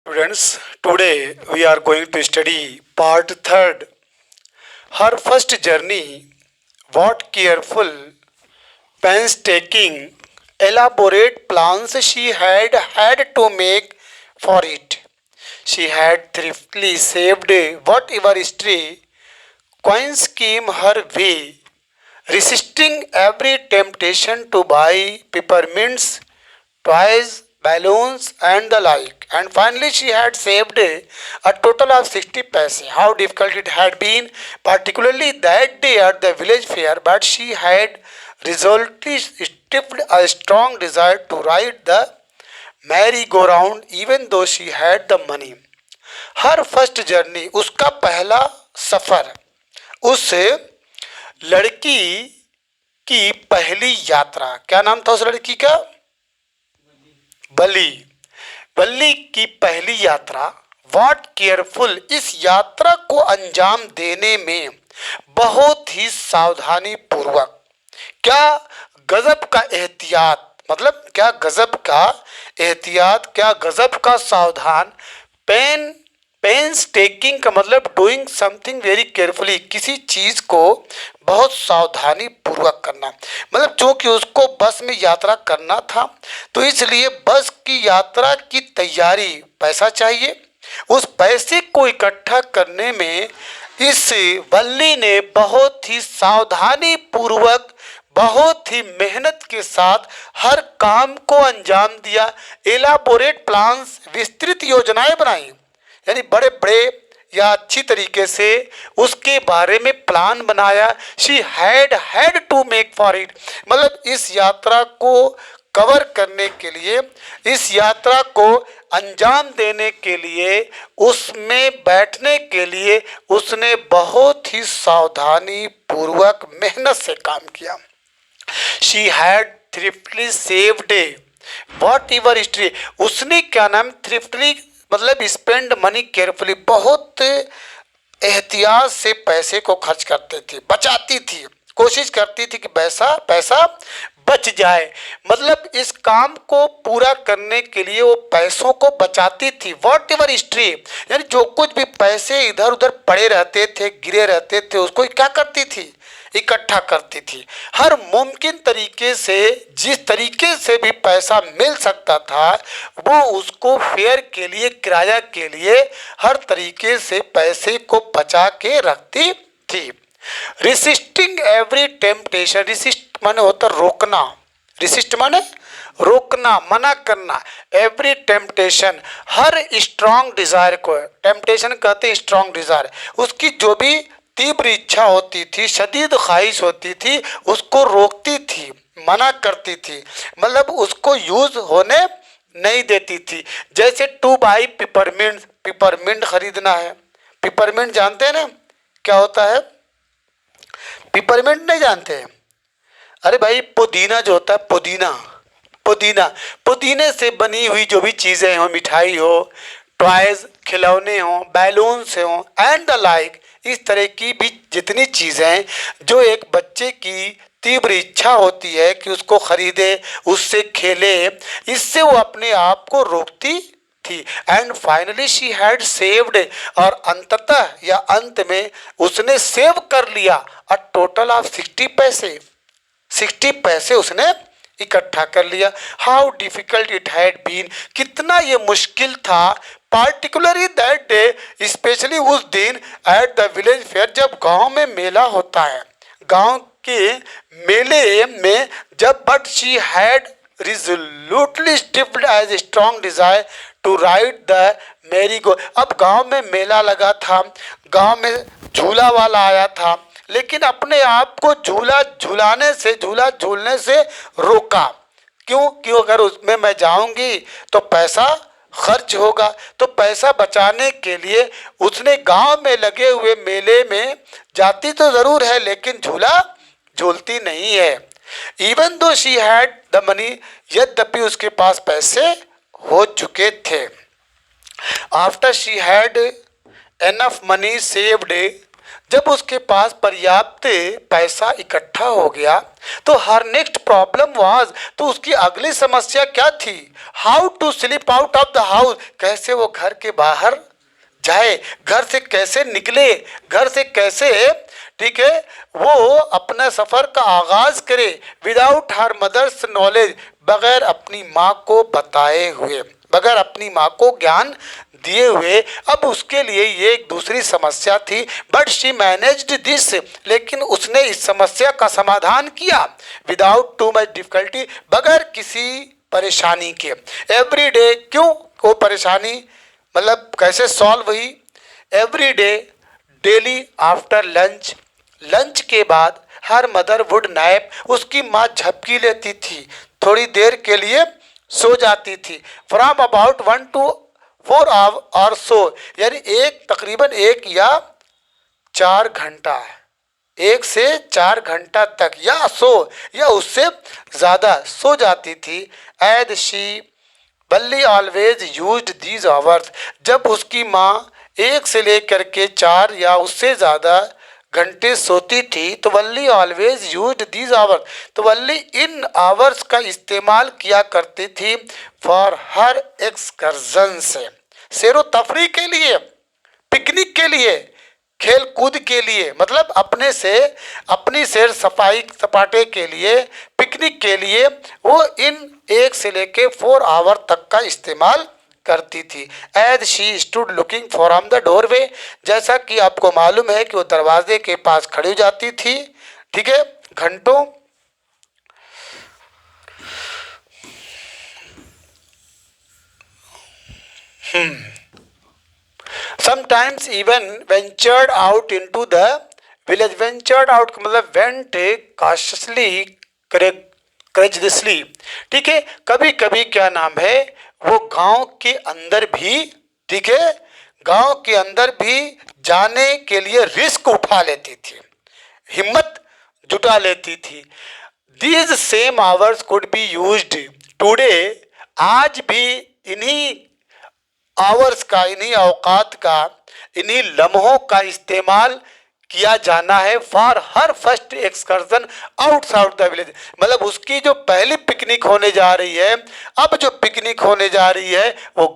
Students, today we are going to study part third. Her first journey, what careful, painstaking, elaborate plans she had to make for it. She had thriftily saved whatever stray coins came her way, resisting every temptation to buy peppermints, toys, balloons, and the like. And finally, she had saved a total of 60 paise. How difficult it had been, particularly that day at the village fair, but she had resolutely stiffed a strong desire to ride the merry-go-round even though she had the money. Her first journey, उसका पहला सफर, उस लड़की की पहली यात्रा, क्या नाम था उस लड़की का? बली। बल्ली की पहली यात्रा, वॉट केयरफुल, इस यात्रा को अंजाम देने में बहुत ही सावधानी पूर्वक, क्या गजब का एहतियात, मतलब क्या गजब का एहतियात, क्या गजब का सावधान, पेन्स टेकिंग का मतलब डूइंग समथिंग वेरी केयरफुली, किसी चीज को बहुत सावधानी पूर्वक करना, मतलब चूंकि उसको बस में यात्रा करना था तो इसलिए बस की यात्रा की तैयारी, पैसा चाहिए, उस पैसे को इकट्ठा करने में इस वल्ली ने बहुत ही सावधानी पूर्वक, बहुत ही मेहनत के साथ हर काम को अंजाम दिया। एलाबोरेट प्लान्स, विस्तृत योजनाएं बनाई, यानी बड़े बड़े या अच्छी तरीके से उसके बारे में प्लान बनाया। She had to make for it, मतलब इस यात्रा को कवर करने के लिए, इस यात्रा को अंजाम देने के लिए, उसमें बैठने के लिए उसने बहुत ही सावधानी पूर्वक मेहनत से काम किया। She had thriftily saved whatever history, उसने क्या नाम, थ्रिफ्टली मतलब स्पेंड मनी केयरफुली, बहुत एहतियात से पैसे को खर्च करते थे, बचाती थी, कोशिश करती थी कि पैसा बच जाए, मतलब इस काम को पूरा करने के लिए वो पैसों को बचाती थी। वॉट एवर हिस्ट्री, यानी जो कुछ भी पैसे इधर उधर पड़े रहते थे, गिरे रहते थे, उसको क्या करती थी, इकट्ठा करती थी। हर मुमकिन तरीके से, जिस तरीके से भी पैसा मिल सकता था वो उसको फेयर के लिए, किराया के लिए हर तरीके से पैसे को बचा के रखती थी। रेसिस्टिंग एवरी टेम्पटेशन, रेसिस्ट माने होता रोकना, रेसिस्ट माने रोकना, मना करना, एवरी टेम्पटेशन, हर स्ट्रांग डिजायर को, टेम्पटेशन कहते हैं स्ट्रांग डिजायर, उसकी जो भी तीव्र इच्छा होती थी, शदीद ख्वाहिश होती थी, उसको रोकती थी, मना करती थी, मतलब उसको यूज होने नहीं देती थी। जैसे टू बाई पिपरमिंट, पिपरमिंट खरीदना है, पिपरमिंट जानते हैं ना क्या होता है? पिपरमिंट नहीं जानते हैं? अरे भाई पुदीना जो होता है, पुदीने से बनी हुई जो भी चीज़ें हो, मिठाई हो, टॉयज, खिलौने हो, बैलून्स हो एंड द लाइक, इस तरह की भी जितनी चीज़ें जो एक बच्चे की तीव्र इच्छा होती है कि उसको खरीदे, उससे खेले, इससे वो अपने आप को रोकती थी। And finally she had saved, और अंततः या अंत में उसने सेव कर लिया अ टोटल ऑफ 60 पैसे, 60 पैसे उसने इकट्ठा कर लिया। How difficult it had been, कितना ये मुश्किल था, पार्टिकुलरली दैट डे, स्पेशली उस दिन एट द विलेज फेयर, जब गांव में मेला होता है, गांव के मेले में जब, but she had resolutely stifled as a strong desire to ride the merry go. अब गांव में मेला लगा था, गांव में झूला वाला आया था, लेकिन अपने आप को झूला झूलने से रोका। क्यों? क्यों अगर उसमें मैं जाऊंगी तो पैसा खर्च होगा, तो पैसा बचाने के लिए उसने गांव में लगे हुए मेले में जाती तो जरूर है लेकिन झूला झूलती नहीं है। Even though she had the money, यद्यपि उसके पास पैसे हो चुके थे। After she had enough money saved, जब उसके पास पर्याप्त पैसा इकट्ठा हो गया तो हर नेक्स्ट प्रॉब्लम वाज, तो उसकी अगली समस्या क्या थी? How to slip out of the house, कैसे वो घर के बाहर जाए, घर से कैसे निकले, घर से कैसे, ठीक है, वो अपना सफर का आगाज करे विदाउट हर मदर्स नॉलेज, बगैर अपनी माँ को बताए हुए, बगैर अपनी माँ को ज्ञान दिए हुए। अब उसके लिए ये एक दूसरी समस्या थी, बट शी मैनेज्ड दिस, लेकिन उसने इस समस्या का समाधान किया विदाउट टू मच डिफिकल्टी, बगैर किसी परेशानी के। एवरी डे, क्यों वो परेशानी, मतलब कैसे सॉल्व हुई? Every day, daily after lunch, lunch के बाद हर मदर वुड नैप, उसकी माँ झपकी लेती थी, थोड़ी देर के लिए सो जाती थी। फ्रॉम अबाउट 1 to 4 और सो, यानी तकरीबन 1 या 4 घंटा, 1 से 4 घंटा तक या सो या उससे ज़्यादा सो जाती थी। एज शी बल्ली ऑलवेज यूज्ड दीज आवर्स, जब उसकी माँ 1 से लेकर के 4 या उससे ज़्यादा घंटे सोती थी तो वल्ली ऑलवेज यूज्ड दीज आवर्स, तो वल्ली इन आवर्स का इस्तेमाल किया करती थी फॉर हर एक्सकर्जन, से सैरो तफरी के लिए, पिकनिक के लिए, खेल कूद के लिए, मतलब अपने से अपनी सैर सफाई सपाटे के लिए, पिकनिक के लिए वो इन 1 से लेके 4 आवर तक का इस्तेमाल करती थी। As she stood looking from the doorway, जैसा कि आपको मालूम है कि वो दरवाजे के पास खड़ी हो जाती थी, ठीक है, घंटों। Sometimes even ventured out into the village, ventured out मतलब went cautiously, courageously, ठीक है, कभी कभी क्या नाम है, वो गांव के अंदर भी, ठीक है, गांव के अंदर भी जाने के लिए रिस्क उठा लेती थी, हिम्मत जुटा लेती थी। These same hours could be used today, आज भी इन्हीं आवर्स का, इन्हीं औकात का, इन्हीं लम्हों का इस्तेमाल किया जाना है for her first excursion outside the village, मतलब उसकी जो पहली पिकनिक होने जा रही है, अब जो पिकनिक होने जा रही है वो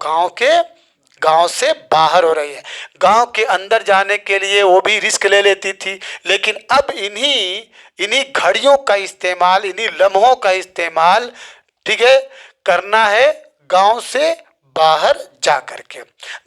गांव से बाहर हो रही है। गांव के अंदर जाने के लिए वो भी रिस्क ले लेती थी, लेकिन अब इन्हीं घड़ियों का इस्तेमाल, इन्हीं लम्हों का इस्तेमाल, ठीक है, करना है गांव से बाहर जा करके।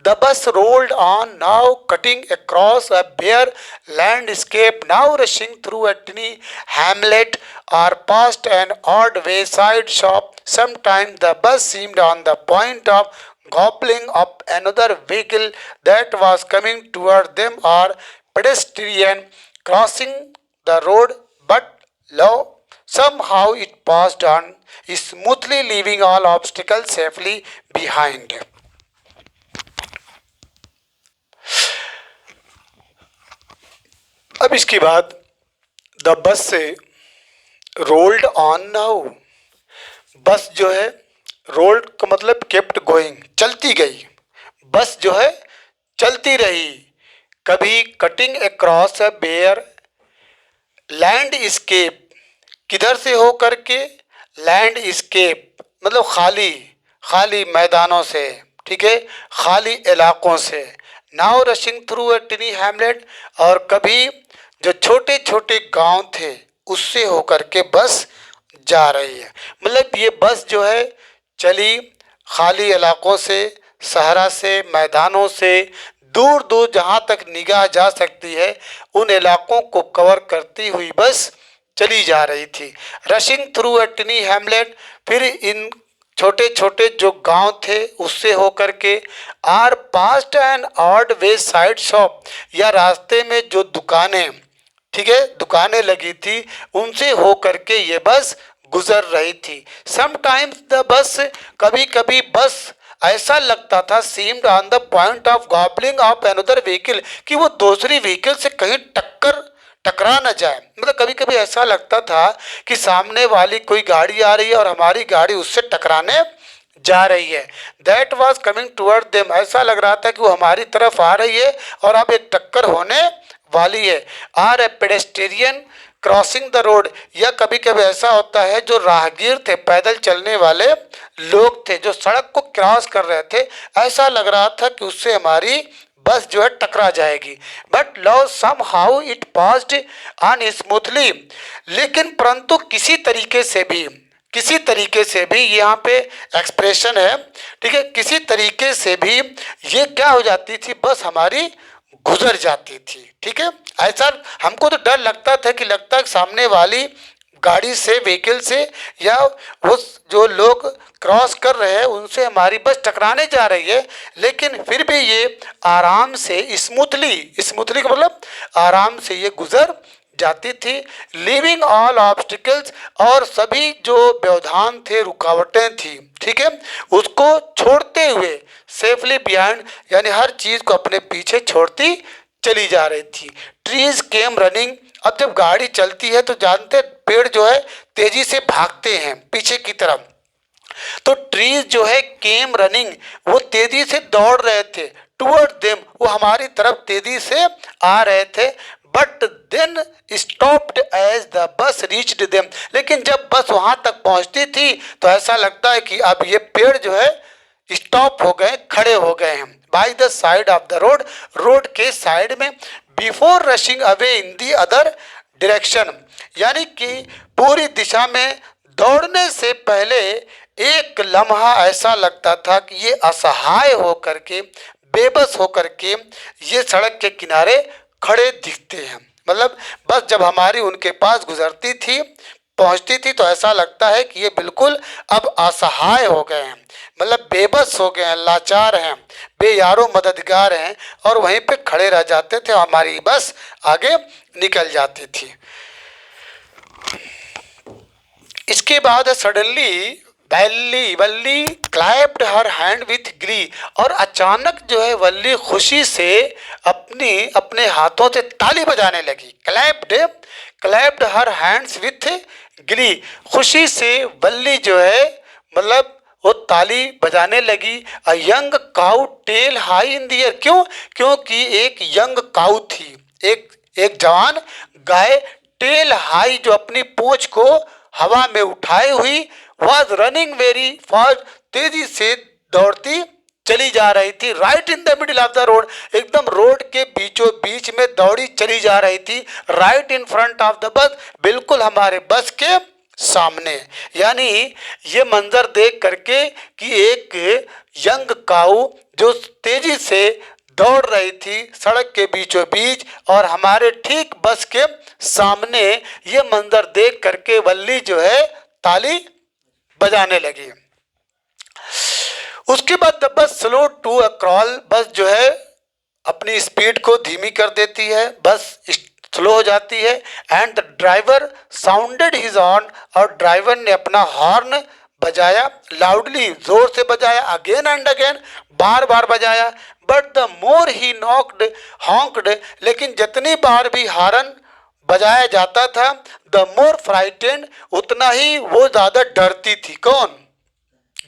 The bus rolled on, now cutting across a bare landscape, now rushing through a tiny hamlet और past an odd wayside shop. Sometimes the bus seemed on the point of gobbling up another vehicle that was coming toward them, or pedestrian crossing the road, but lo, somehow it passed on smoothly, leaving all obstacles safely behind. अब इसके बाद the bus से rolled on, now बस जो है, rolled का मतलब kept going, चलती गई, बस जो है चलती रही, कभी cutting across a bare landscape, किधर से हो करके, लैंडस्केप मतलब खाली खाली मैदानों से, ठीक है, खाली इलाकों से। Now rushing through a tiny hamlet, और कभी जो छोटे छोटे गांव थे उससे होकर के बस जा रही है, मतलब ये बस जो है चली खाली इलाकों से, सहरा से, मैदानों से, दूर दूर जहाँ तक निगाह जा सकती है उन इलाकों को कवर करती हुई बस चली जा रही थी। Rushing through a tiny Hamlet, फिर इन छोटे छोटे जो गांव थे उससे होकर के, are past and odd wayside shop, या रास्ते में जो दुकानें, ठीक है, दुकानें लगी थी उनसे होकर के ये बस गुजर रही थी। समटाइम्स द बस, कभी कभी बस ऐसा लगता था, seemed on the point of gobbling of another vehicle, कि वो दूसरी व्हीकल से कहीं टकरा न जाए, मतलब कभी कभी ऐसा लगता था कि सामने वाली कोई गाड़ी आ रही है और हमारी गाड़ी उससे टकराने जा रही है। That was coming toward them, ऐसा लग रहा था कि वो हमारी तरफ आ रही है और अब एक टक्कर होने वाली है। Or a pedestrian crossing the road, या कभी कभी ऐसा होता है जो राहगीर थे, पैदल चलने वाले लोग थे जो सड़क को क्रॉस कर रहे थे, ऐसा लग रहा था कि उससे हमारी बस जो है टकरा जाएगी। But love somehow it passed on smoothly, लेकिन परंतु किसी तरीके से भी यहाँ पे एक्सप्रेशन है, ठीक है, किसी तरीके से भी ये क्या हो जाती थी, बस हमारी गुजर जाती थी। ठीक है, ऐसा हमको तो डर लगता था कि लगता है सामने वाली गाड़ी से, व्हीकल से, या वो जो लोग क्रॉस कर रहे हैं उनसे हमारी बस टकराने जा रही है, लेकिन फिर भी ये आराम से स्मूथली का मतलब आराम से ये गुजर जाती थी। लिविंग ऑल ऑब्स्टिकल्स, और सभी जो व्यवधान थे, रुकावटें थी, ठीक है, उसको छोड़ते हुए सेफली बिहाइंड, यानी हर चीज़ को अपने पीछे छोड़ती चली जा रही थी। ट्रीज केम रनिंग, अब जब गाड़ी चलती है तो जानते पेड़ जो है तेजी से भागते हैं पीछे की तरफ, तो ट्रीज जो है केम रनिंग, वो तेजी से दौड़ रहे थे, टुवर्ड देम, वो हमारी तरफ तेजी से आ रहे थे। But then stopped as the bus reached them, लेकिन जब बस वहां तक पहुंचती थी तो ऐसा लगता है कि अब ये पेड़ जो है स्टॉप हो गए, खड़े हो गए हैं। By the side of the road, road के साइड में, before rushing away in the other direction, यानी कि पूरी दिशा में दौड़ने से पहले एक लम्हा ऐसा लगता था कि ये असहाय होकर के, बेबस होकर के ये सड़क के किनारे खड़े दिखते हैं। मतलब बस जब हमारी उनके पास गुजरती थी, पहुंचती थी, तो ऐसा लगता है कि ये बिल्कुल अब असहाय हो गए हैं, मतलब बेबस हो गए हैं, लाचार हैं, बेयारो मददगार हैं, और वहीं पे खड़े रह जाते थे, हमारी बस आगे निकल जाती थी। इसके बाद suddenly Valli clapped her hand with Glee, और अचानक जो है वल्ली खुशी से अपने हाथों से ताली बजाने लगी। Clapped her hands with Glee, खुशी से वल्ली जो है मतलब वो ताली बजाने लगी। A young cow tail high in the air, क्यों? क्योंकि एक यंग काउ थी, एक जवान गाय, टेल हाई जो अपनी पूंछ को हवा में उठाए हुई, वाज रनिंग वेरी फास्ट, तेजी से दौड़ती चली जा रही थी। Right in the middle of the road, एकदम रोड के बीचों बीच में दौड़ी चली जा रही थी। Right in front of the बस, बिल्कुल हमारे बस के सामने। यानी ये मंजर देख करके कि एक यंग काऊ जो तेजी से दौड़ रही थी सड़क के बीचों बीच और हमारे ठीक बस के सामने, ये मंजर देख करके वल्ली जो है ताली बजाने लगी। उसके बाद the bus slow to a crawl, बस जो है अपनी स्पीड को धीमी कर देती है, बस स्लो हो जाती है। And the driver sounded his horn, और ड्राइवर ने अपना हॉर्न बजाया, लाउडली, जोर से बजाया, अगेन एंड अगेन, बार बार बजाया। But the more he knocked honked, लेकिन जितनी बार भी हॉर्न बजाया जाता था, द मोर फ्राइटेंड, उतना ही वो ज्यादा डरती थी। कौन?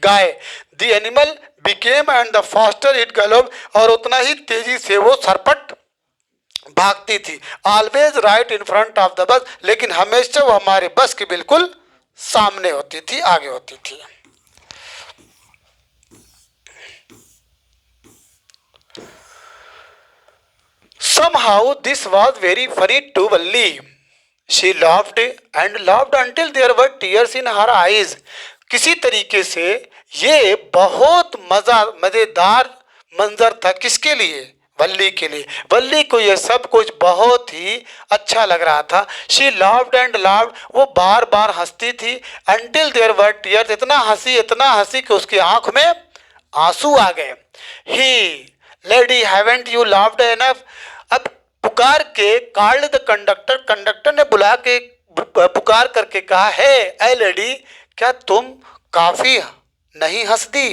गाय। The animal became and the faster it galloped, और उतना ही तेजी से वो सरपट भागती थी। Always right in front of the bus, लेकिन हमेशा वो हमारे बस के बिल्कुल सामने होती थी, आगे होती थी। Somehow this was very funny to Valli. She laughed and laughed until there were tears in her eyes. किसी तरीके से ये बहुत मजेदार मंजर था। किसके लिए? वल्ली के लिए। वल्ली को ये सब कुछ बहुत ही अच्छा लग रहा था। शी लाफ्ड एंड लाफ्ड, वो बार बार हंसती थी। अंटिल देयर वर टीयर्स, इतना हंसी कि उसकी आंख में आंसू आ गए। He lady haven't you laughed enough, अब पुकार के कॉल्ड द कंडक्टर, कंडक्टर ने बुला के पुकार करके कहा, है ए लेडी, क्या तुम काफी नहीं हंस दी,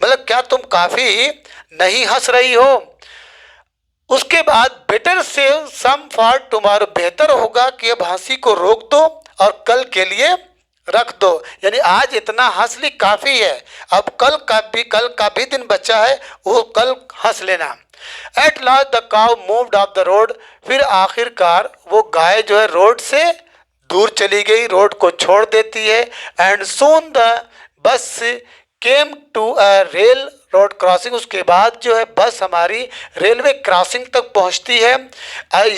मतलब क्या तुम काफी नहीं हंस रही हो। उसके बाद better save some for tomorrow, बेहतर होगा कि अब हंसी को रोक दो और कल के लिए रख दो। यानी आज इतना हंस ली काफी है, अब कल का भी दिन बचा है, वो कल हंस लेना। At last the cow moved of the road, फिर आखिरकार वो गाय जो है रोड से दूर चली गई, रोड को छोड़ देती है। And soon the bus came to a railroad crossing, उसके बाद जो है बस हमारी रेलवे क्रॉसिंग तक पहुंचती है। I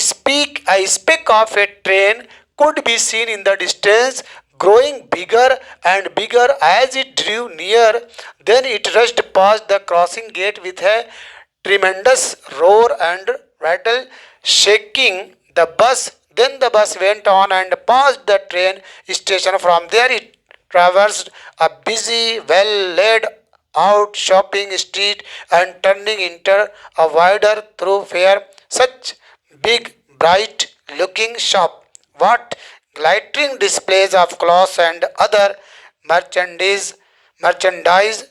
speck of a train could be seen in the distance, growing bigger and bigger as it drew near. Then it rushed past the crossing gate with a tremendous roar and rattle, shaking the bus. Then the bus went on and passed the train station. From there it traversed a busy, well laid out shopping street and turning into a wider thoroughfare. Such big, bright looking shop. What glittering displays of clothes and other merchandise,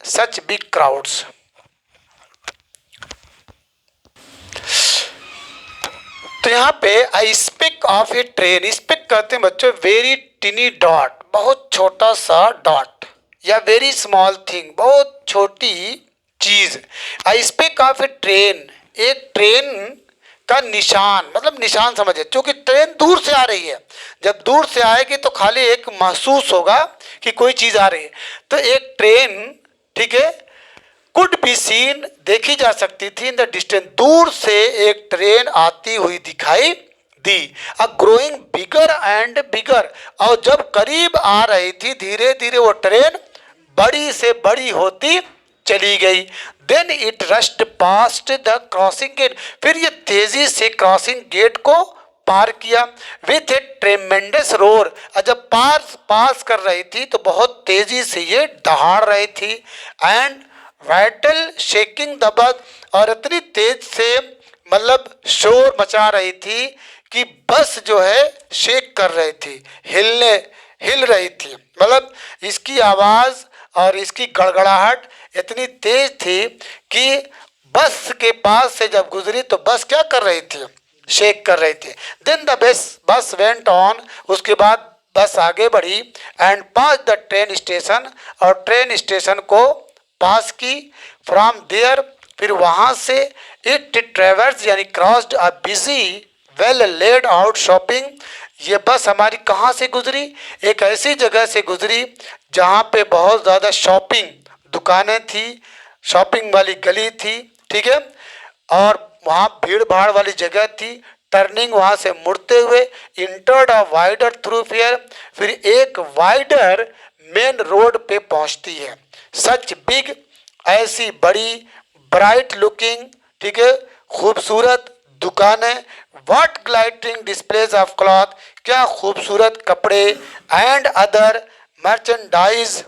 such big crowds. तो यहाँ पे I speck of a train, speck कहते हैं बच्चों very टिनी dot, बहुत छोटा सा dot, या वेरी स्मॉल थिंग, बहुत छोटी चीज। I speck of a train, एक ट्रेन का निशान, मतलब निशान समझे, क्योंकि ट्रेन दूर से आ रही है, जब दूर से आएगी तो खाली एक महसूस होगा कि कोई चीज आ रही है। तो एक ट्रेन, ठीक है, कुड बी सीन, देखी जा सकती थी, इन द डिस्टेंस, दूर से एक ट्रेन आती हुई दिखाई दी। A growing bigger and bigger, और जब करीब आ रही थी धीरे धीरे वो ट्रेन बड़ी से बड़ी होती चली गई। Then it rushed past the crossing gate, फिर ये तेजी से क्रॉसिंग गेट को पार किया। विथ ए ट्रेमेंडस रोर, जब पास कर रही थी तो बहुत तेजी से ये दहाड़ रही थी। And vital shaking the bus, और इतनी तेज से मतलब शोर मचा रही थी कि बस जो है शेक कर रही थी, हिल रही थी, मतलब इसकी आवाज और इसकी गड़गड़ाहट इतनी तेज थी कि बस के पास से जब गुजरी तो बस क्या कर रही थी, शेक कर रही थी। Then the bus went on, उसके बाद बस आगे बढ़ी। And pass the train station, और ट्रेन स्टेशन को पास की। फ्रॉम देयर, फिर वहाँ से इट ट्रेवर्स यानी crossed a busy well laid out shopping, ये बस हमारी कहाँ से गुजरी, एक ऐसी जगह से गुजरी जहाँ पे बहुत ज़्यादा शॉपिंग दुकानें थी, शॉपिंग वाली गली थी, ठीक है, और वहाँ भीड़ भाड़ वाली जगह थी। टर्निंग, वहाँ से मुड़ते हुए, इंटर्ड अ वाइडर थ्रूफेयर, फिर एक वाइडर मेन रोड पे पहुँचती है। सच बिग, ऐसी बड़ी, ब्राइट लुकिंग, ठीक है, खूबसूरत दुकानें। व्हाट ग्लाइटरिंग डिस्प्लेज ऑफ क्लॉथ, क्या खूबसूरत कपड़े। एंड अदर मर्चेंडाइज,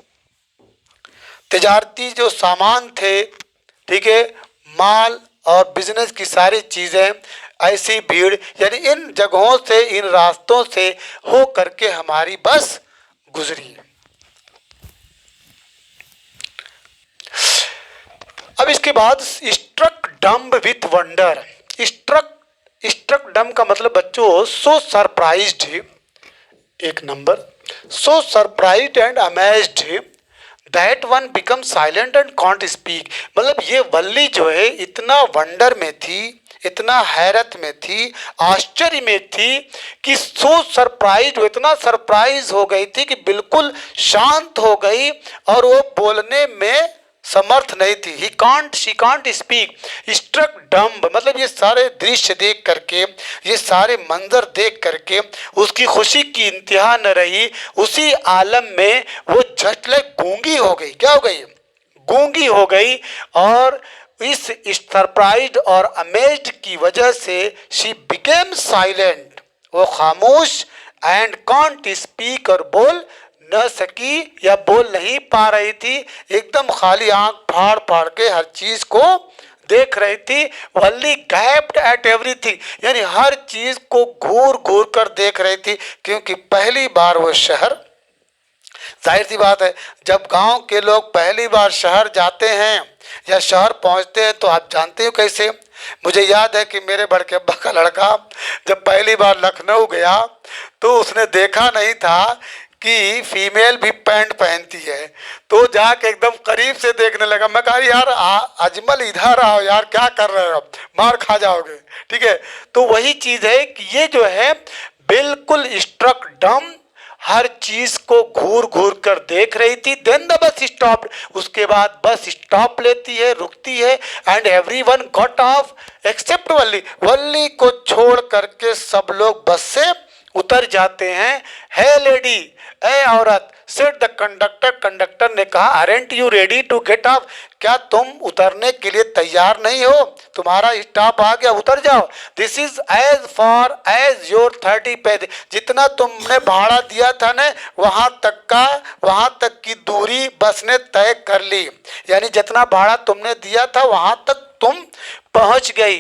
तिजारती जो सामान थे, ठीक है, माल और बिजनेस की सारी चीज़ें। ऐसी भीड़, यानी इन जगहों से, इन रास्तों से हो करके हमारी बस गुजरी। अब इसके बाद struck dumb with wonder, struck dumb का मतलब बच्चों सो सरप्राइज्ड, एक number, so surprised and amazed that one become silent and can't speak, मतलब ये वल्ली जो है इतना वंडर में थी, इतना हैरत में थी, आश्चर्य में थी कि सो सरप्राइज, इतना सरप्राइज हो गई थी कि बिल्कुल शांत हो गई और वो बोलने में समर्थ नहीं थी। She can't speak. Struck dumb मतलब ये सारे दृश्य देख करके, ये सारे मंजर देख करके उसकी खुशी की इंतहा न रही। उसी आलम में वो झटले गूंगी हो गई। क्या हो गई? गूंगी हो गई। और इस सरप्राइज्ड और अमेज्ड की वजह से शी बिकेम साइलेंट, वो खामोश, एंड कांट स्पीक और बोल न सकी या बोल नहीं पा रही थी। एकदम खाली आंख फाड़ फाड़ के हर चीज को देख रही थी। वल्ली गैप्ड एट एवरीथिंग, यानी हर चीज को घूर घूर कर देख रही थी, क्योंकि पहली बार वो शहर, जाहिर सी बात है जब गांव के लोग पहली बार शहर जाते हैं या शहर पहुंचते हैं तो आप जानते हो कैसे। मुझे याद है कि मेरे बड़के अब्बा का लड़का जब पहली बार लखनऊ गया तो उसने देखा नहीं था कि फीमेल भी पैंट पहनती है, तो जाके एकदम करीब से देखने लगा। मैं कहा यार अजमल इधर आओ यार, क्या कर रहे हो, मार खा जाओगे। ठीक है, तो वही चीज है कि ये जो है बिल्कुल स्ट्रक डम, हर चीज को घूर घूर कर देख रही थी। देन द बस स्टॉप, उसके बाद बस स्टॉप लेती है, रुकती है, and everyone got off except Valli. Valli को छोड़ करके सब लोग बस से उतर जाते हैं। है लेडी, ए औरत, सेड द कंडक्टर, कंडक्टर ने कहा aren't you ready to get off, क्या तुम उतरने के लिए तैयार नहीं हो, तुम्हारा स्टॉप आ गया, उतर जाओ। This is as far as your 30 पैसे, जितना तुमने भाड़ा दिया था ना वहां तक की दूरी बस ने तय कर ली, यानी जितना भाड़ा तुमने दिया था वहां तक तुम पहुंच गई।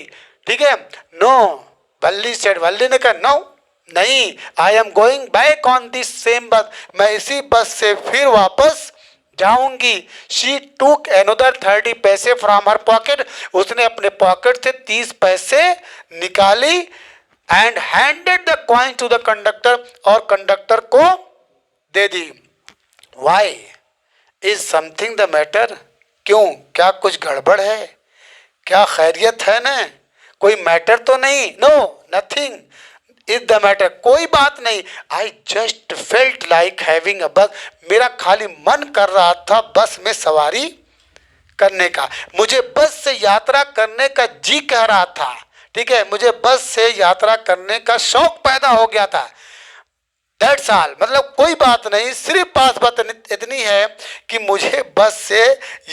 ठीक है, नो, वल्ली सेड, वल्ली ने कहा नो, नहीं, I am going back on this same बस, मैं इसी बस से फिर वापस जाऊंगी। शी टूक अनदर 30 पैसे फ्रॉम हर पॉकेट, उसने अपने पॉकेट से 30 पैसे निकाली and handed the coin to the conductor, और कंडक्टर को दे दी। Why is something the matter, क्यों, क्या कुछ गड़बड़ है, क्या खैरियत है ना, कोई मैटर तो नहीं, no nothing is the matter, कोई बात नहीं। I just felt like having a bus, मेरा खाली मन कर रहा था बस में सवारी करने का, मुझे बस से यात्रा करने का जी कह रहा था। ठीक है, मुझे बस से यात्रा करने का शौक पैदा हो गया था। दैट्स ऑल, मतलब कोई बात नहीं, सिर्फ बात इतनी है कि मुझे बस से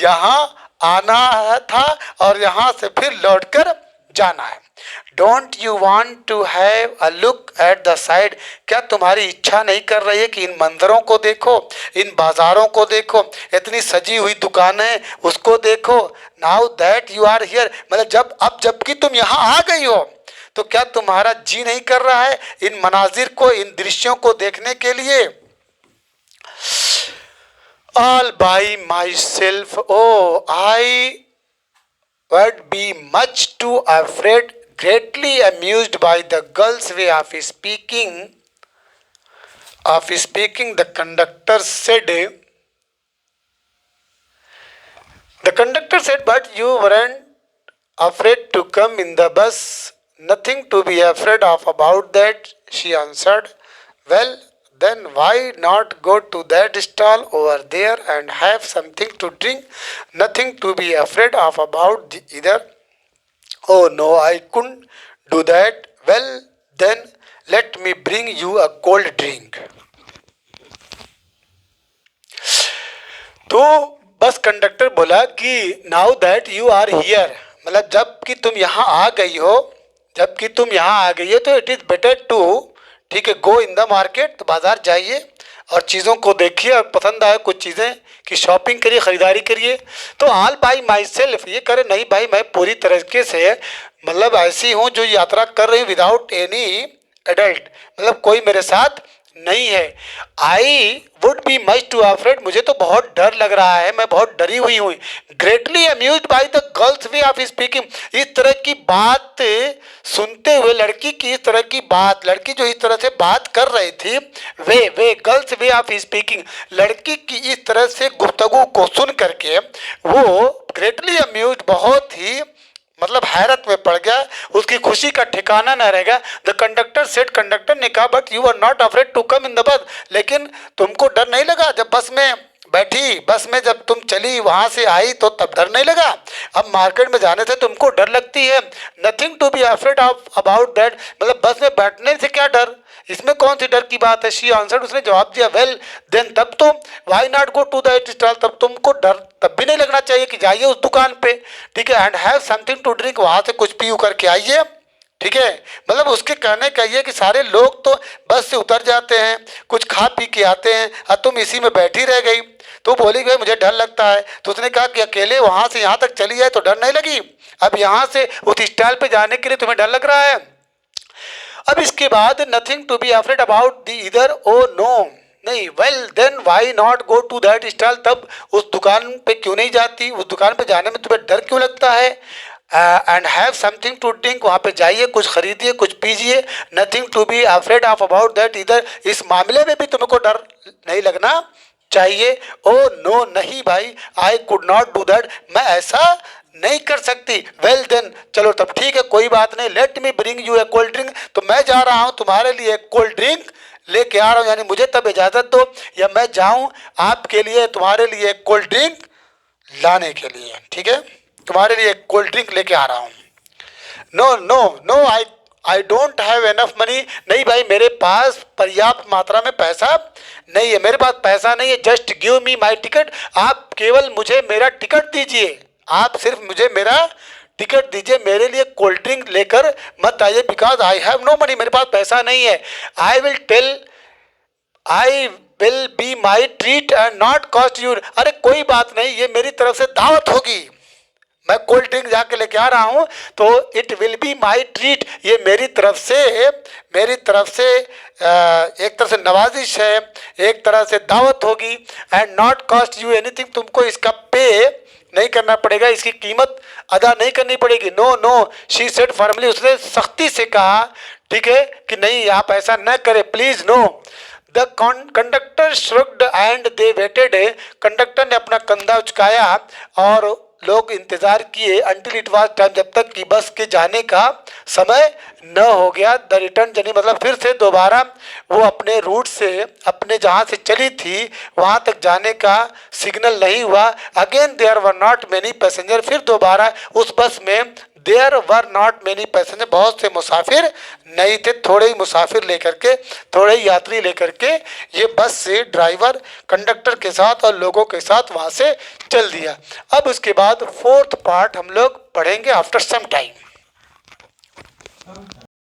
यहाँ आना था और यहाँ से फिर लौटकर जाना है। Don't you want to have a look at the side, क्या तुम्हारी इच्छा नहीं कर रही है कि इन मंदिरों को देखो, इन बाजारों को देखो, इतनी सजी हुई दुकानें उसको देखो। Now that you are here, मतलब जबकि तुम यहाँ आ गई हो, तो क्या तुम्हारा जी नहीं कर रहा है इन मनाजिर को, इन दृश्यों को देखने के लिए। All by myself, oh I would be much too afraid, greatly amused by the girl's way of speaking. The conductor said, but you weren't afraid to come in the bus. Nothing to be afraid of about that, she answered. Well, then why not go to that stall over there and have something to drink? Nothing to be afraid of about either. Oh no, I couldn't do that. Well, then let me bring you a cold drink. तो बस conductor बोला कि now that you are here, मतलब जबकि तुम यहाँ आ गई हो, तो इट इज़ बेटर टू, ठीक है, गो इन द मार्केट, तो बाजार जाइए और चीज़ों को देखिए और पसंद आए कुछ चीज़ें कि शॉपिंग करिए, ख़रीदारी करिए। तो ऑल बाई माई सेल्फ, ये करे नहीं भाई, मैं पूरी तरीके से मतलब ऐसी हूँ जो यात्रा कर रही हूँ विदाउट एनी एडल्ट, मतलब कोई मेरे साथ नहीं है। I would be much to afraid, मुझे तो बहुत डर लग रहा है, मैं बहुत डरी हुई हूँ। Greatly amused by the girls way of speaking, इस तरह की बात सुनते हुए, लड़की की इस तरह की बात, लड़की जो इस तरह से बात कर रही थी, वे गर्ल्स वे ऑफ स्पीकिंग, लड़की की इस तरह से गुफ्तगू को सुन करके वो ग्रेटली अम्यूज्ड, बहुत ही मतलब हैरत में पड़ गया, उसकी खुशी का ठिकाना न रहेगा। द कंडक्टर सेड, कंडक्टर ने कहा but you are not afraid to come in the bus, लेकिन तुमको डर नहीं लगा जब बस में बैठी, बस में जब तुम चली वहाँ से आई तो तब डर नहीं लगा, अब मार्केट में जाने से तुमको डर लगती है। Nothing to be afraid of about that, मतलब बस में बैठने से क्या डर, इसमें कौन सी डर की बात है। शी आंसर्ड, उसने जवाब दिया, वेल देन तब तो why not go to that stall, तब तुमको डर तब भी नहीं लगना चाहिए कि जाइए उस दुकान पे, ठीक है, and have something to drink, वहाँ से कुछ पी करके आइए, ठीक है। मतलब उसके कहने का ये कि सारे लोग तो बस से उतर जाते हैं, कुछ खा पी के आते हैं, और तुम इसी में बैठी रह गई। तो बोली भाई मुझे डर लगता है, तो उसने कहा कि अकेले वहाँ से यहाँ तक चली जाए तो डर नहीं लगी, अब यहाँ से उस स्टॉल पे जाने के लिए तुम्हें डर लग रहा है। अब इसके बाद nothing to be afraid about the इधर, ओ नो, नहीं, well then why not go to that stall, तब उस दुकान पे क्यों नहीं जाती, उस दुकान पे जाने में तुम्हें डर क्यों लगता है। And have something to drink, वहाँ पे जाइए, कुछ खरीदिए, कुछ पीजिए, nothing to be afraid of about that, इधर इस मामले में भी तुमको डर नहीं लगना चाहिए। ओ नो, नहीं भाई, I could not do that, मैं ऐसा नहीं कर सकती। वेल देन, चलो तब ठीक है, कोई बात नहीं, let me bring U A cold drink, तो मैं जा रहा हूँ तुम्हारे लिए एक कोल्ड ड्रिंक लेके आ रहा हूँ, यानी मुझे तब इजाज़त दो या मैं जाऊँ आपके लिए, तुम्हारे लिए एक कोल्ड ड्रिंक लाने के लिए, ठीक है, तुम्हारे लिए एक कोल्ड ड्रिंक लेके आ रहा हूँ। No no no, I don't have enough money, नहीं भाई मेरे पास पर्याप्त मात्रा में पैसा नहीं है, मेरे पास पैसा नहीं है। Just give me my ticket, आप केवल मुझे मेरा टिकट दीजिए, आप सिर्फ मुझे मेरा टिकट दीजिए, मेरे लिए कोल्ड ड्रिंक लेकर मत आइए, because I have no money, मेरे पास पैसा नहीं है। I will be my treat and not cost you, अरे कोई बात नहीं, ये मेरी तरफ से दावत होगी, मैं कोल्ड ड्रिंक जाके लेके आ रहा हूँ, तो it will be my treat, ये मेरी तरफ से एक तरह से नवाजिश है, एक तरह से दावत होगी। And not cost you anything, तुमको इसका पे नहीं करना पड़ेगा, इसकी कीमत अदा नहीं करनी पड़ेगी। No no, she said firmly, उसने सख्ती से कहा, ठीक है, कि नहीं आप ऐसा न करें please, no. The conductor shrugged and they waited, conductor ने अपना कंधा उचकाया और लोग इंतजार किए, अंटिल इट वाज टाइम, जब तक कि बस के जाने का समय न हो गया। द रिटर्न जर्नी, मतलब फिर से दोबारा वो अपने रूट से, अपने जहाँ से चली थी वहाँ तक जाने का सिग्नल नहीं हुआ। Again there were not many passenger, फिर दोबारा उस बस में there were not many passenger, बहुत से मुसाफिर नहीं थे, थोड़े ही मुसाफिर लेकर के, थोड़े ही यात्री लेकर के ये बस से ड्राइवर कंडक्टर के साथ और लोगों के साथ वहाँ से चल दिया। अब उसके बाद फोर्थ पार्ट हम लोग पढ़ेंगे आफ्टर सम टाइम।